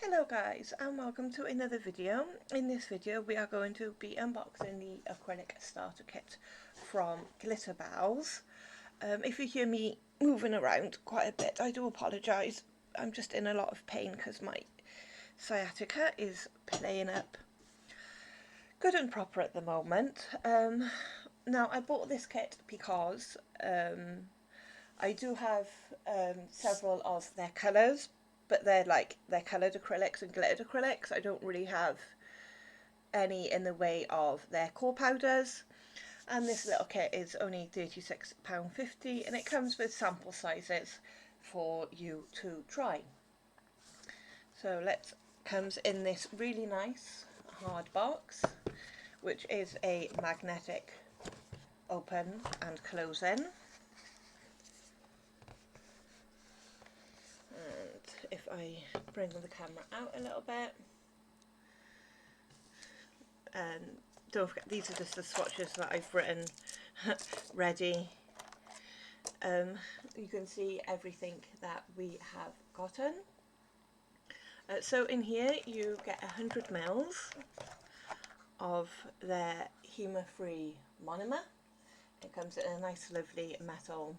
Hello guys, and welcome to another video. In this video we are going to be unboxing the acrylic starter kit from Glitterbels. If you hear me moving around quite a bit, I do apologise. I'm just in a lot of pain because my sciatica is playing up good and proper at the moment. Now I bought this kit because I do have several of their colours, but they're coloured acrylics and glittered acrylics. I don't really have any in the way of their core powders, and this little kit is only £36.50 and it comes with sample sizes for you to try. So comes in this really nice hard box, which is a magnetic open and closing. If I bring the camera out a little bit, and don't forget these are just the swatches that I've written ready. You can see everything that we have gotten. So in here you get 100 mils of their humour-free monomer. It comes in a nice lovely metal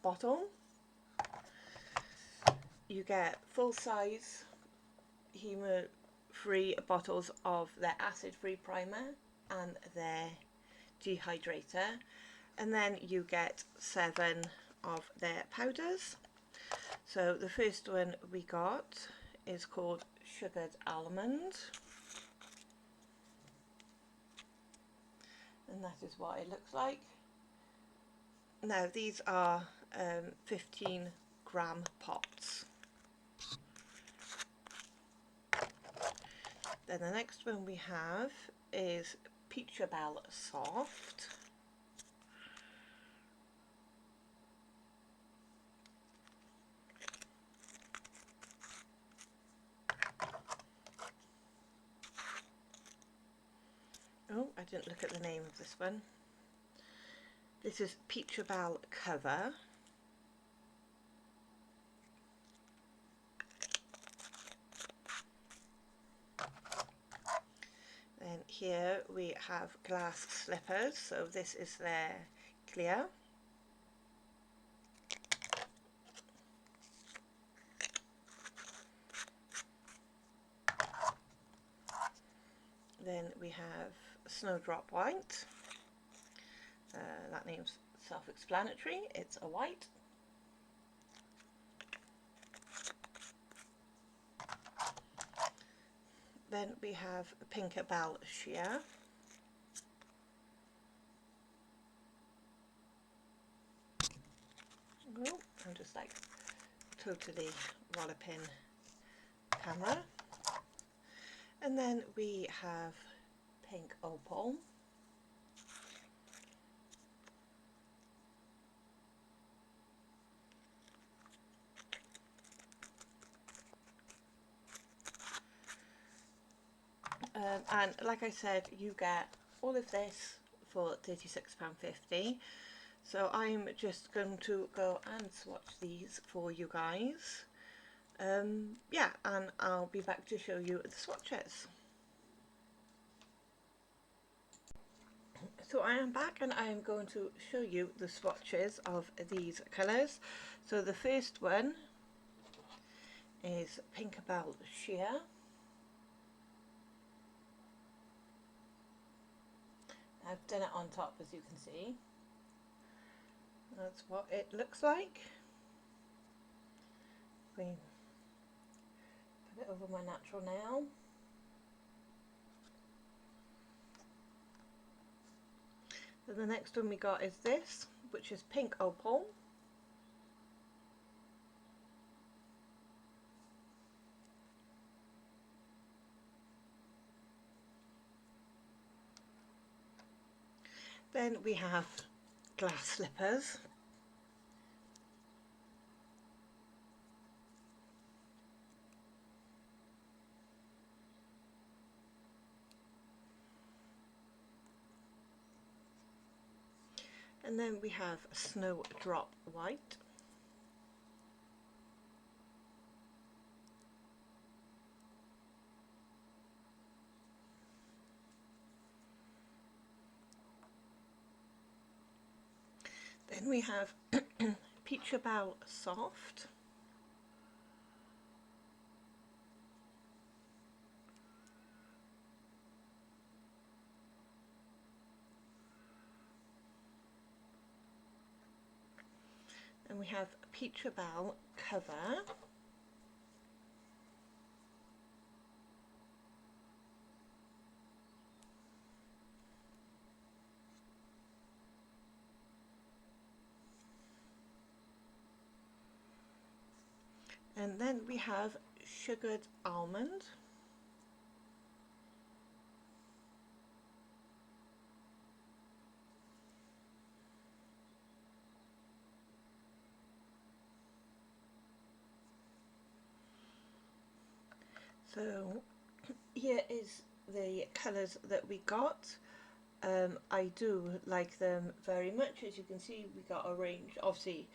bottle. You get full-size humour-free bottles of their acid-free primer and their dehydrator, and then you get 7 of their powders. So the first one we got is called Sugared Almond, and that is what it looks like. Now these are 15-gram pots. Then the next one we have is Glitterbels Soft. Oh, I didn't look at the name of this one. This is Glitterbels Cover. Then here we have glass slippers, so this is their clear. Then we have Snowdrop White. That name's self-explanatory, it's a white. Then we have Glitterbels Sheer. Oh, I'm just like totally walloping camera. And then we have Pink Opal. And like I said, you get all of this for £36.50. So I'm just going to go and swatch these for you guys. Yeah, and I'll be back to show you the swatches. So I am back and I am going to show you the swatches of these colours. So the first one is Glitterbels Sheer. I've done it on top, as you can see. That's what it looks like. We put it over my natural nail. Then the next one we got is this, which is Pink Opal. Then we have glass slippers. And then we have Snowdrop White. Then we have Glitterbels Soft. And we have Glitterbels Cover. And then we have Sugared Almond. So here is the colours that we got. I do like them very much. As you can see, we got a range. Obviously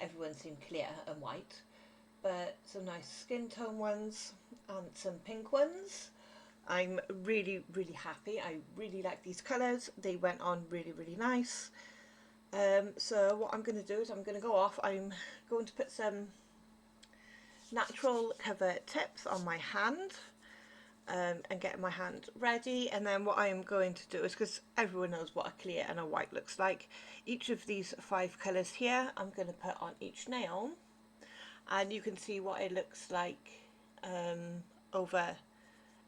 everyone's seen clear and white, but some nice skin tone ones and some pink ones. I'm really happy. I really like these colours. They went on really nice. So what I'm going to do is I'm going to go off. I'm going to put some natural cover tips on my hand and get my hand ready. And then what I'm going to do is, because everyone knows what a clear and a white looks like, each of these 5 colours here I'm going to put on each nail, and you can see what it looks like over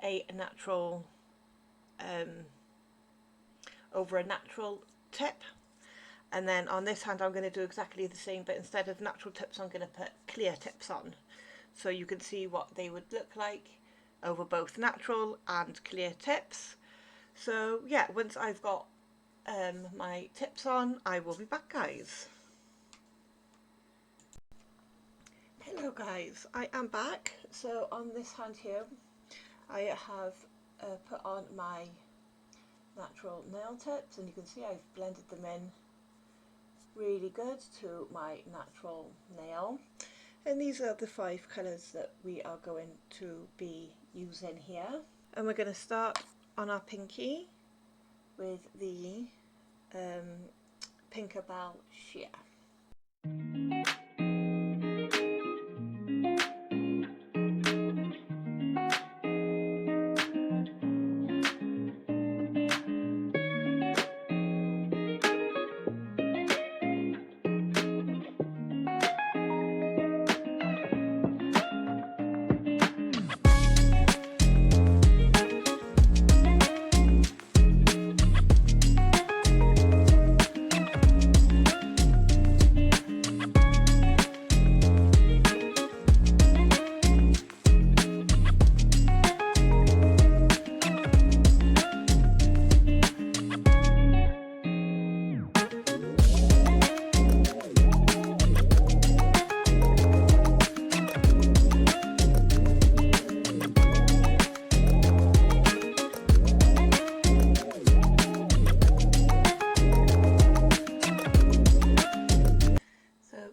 a natural tip. And then on this hand I'm going to do exactly the same, but instead of natural tips I'm going to put clear tips on, so you can see what they would look like over both natural and clear tips. So yeah, once I've got my tips on, I will be back, guys. Hello guys, I am back. So on this hand here I have put on my natural nail tips, and you can see I've blended them in really good to my natural nail. And these are the 5 colours that we are going to be using here. And we're going to start on our pinky with the Glitterbels Sheer.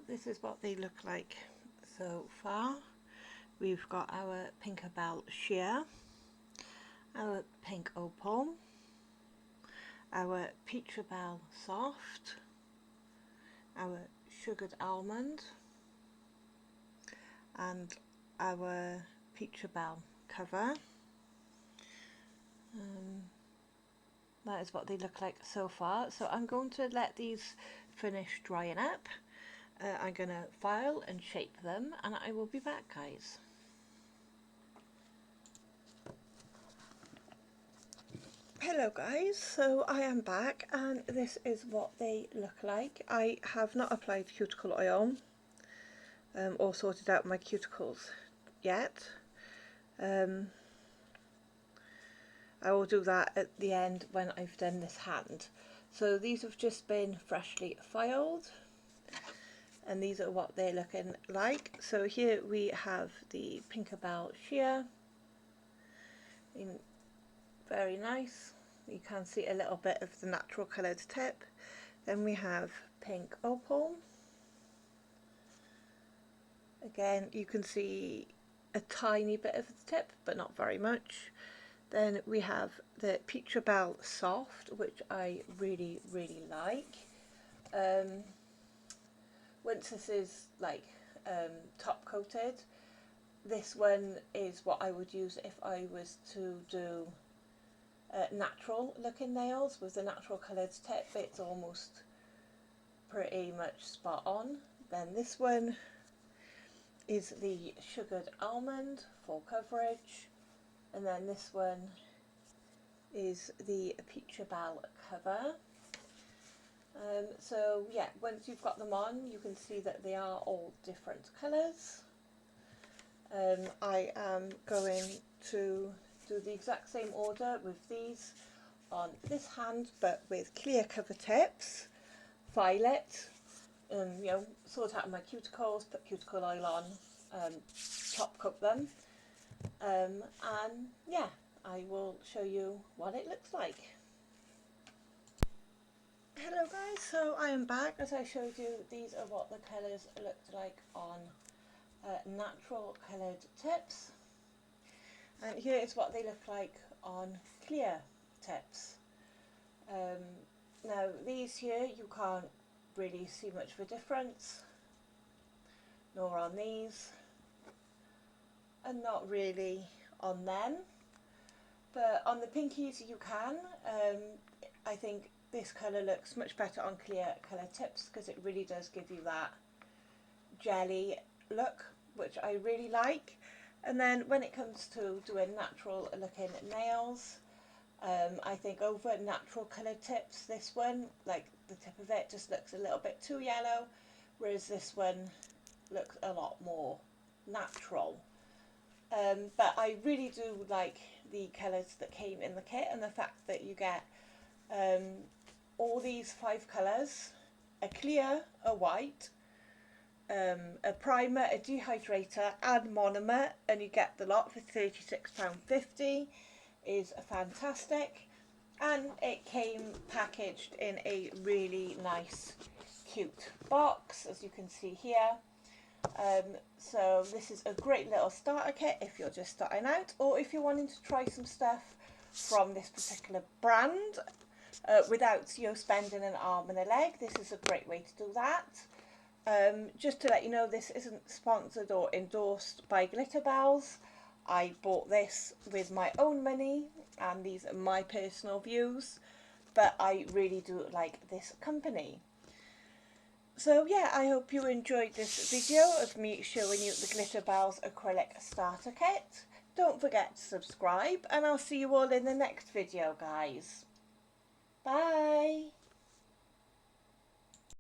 This is what they look like so far. We've got our Glitterbels Sheer, our Pink Opal, our Glitterbels Soft, our Sugared Almond, and our Glitterbels Cover. That is what they look like so far. So I'm going to let these finish drying up. I'm going to file and shape them, and I will be back, guys. Hello guys, so I am back, and this is what they look like. I have not applied cuticle oil or sorted out my cuticles yet. I will do that at the end when I've done this hand. So these have just been freshly filed, and these are what they're looking like. So here we have the Glitterbels Sheer, very nice. You can see a little bit of the natural coloured tip. Then we have Pink Opal. Again, you can see a tiny bit of the tip, but not very much. Then we have the Glitterbels Soft, which I really like. once this is like top coated, this one is what I would use if I was to do natural looking nails with the natural coloured tip. It's almost pretty much spot on. Then this one is the sugared almond, full coverage, and then this one is the Glitterbels cover. So yeah, once you've got them on, you can see that they are all different colours. I am going to do the exact same order with these on this hand, but with clear cover tips, violet, you know, sort out my cuticles, put cuticle oil on, top coat them, and yeah, I will show you what it looks like. Hello guys, so I am back. As I showed you, these are what the colours looked like on natural coloured tips, and here is what they look like on clear tips. Now these here you can't really see much of a difference, nor on these, and not really on them, but on the pinkies you can. I think this colour looks much better on clear colour tips because it really does give you that jelly look, which I really like. And then when it comes to doing natural looking nails, I think over natural coloured tips, this one, like the tip of it just looks a little bit too yellow, whereas this one looks a lot more natural. But I really do like the colours that came in the kit, and the fact that you get all these 5 colours, a clear, a white, a primer, a dehydrator and monomer, and you get the lot for £36.50. Is fantastic, and it came packaged in a really nice cute box, as you can see here. So this is a great little starter kit if you're just starting out, or if you're wanting to try some stuff from this particular brand without spending an arm and a leg. This is a great way to do that. Just to let you know, this isn't sponsored or endorsed by Glitterbels. I bought this with my own money, and these are my personal views, but I really do like this company. So yeah, I hope you enjoyed this video of me showing you the Glitterbels Acrylic Starter Kit. Don't forget to subscribe, and I'll see you all in the next video, guys. Bye!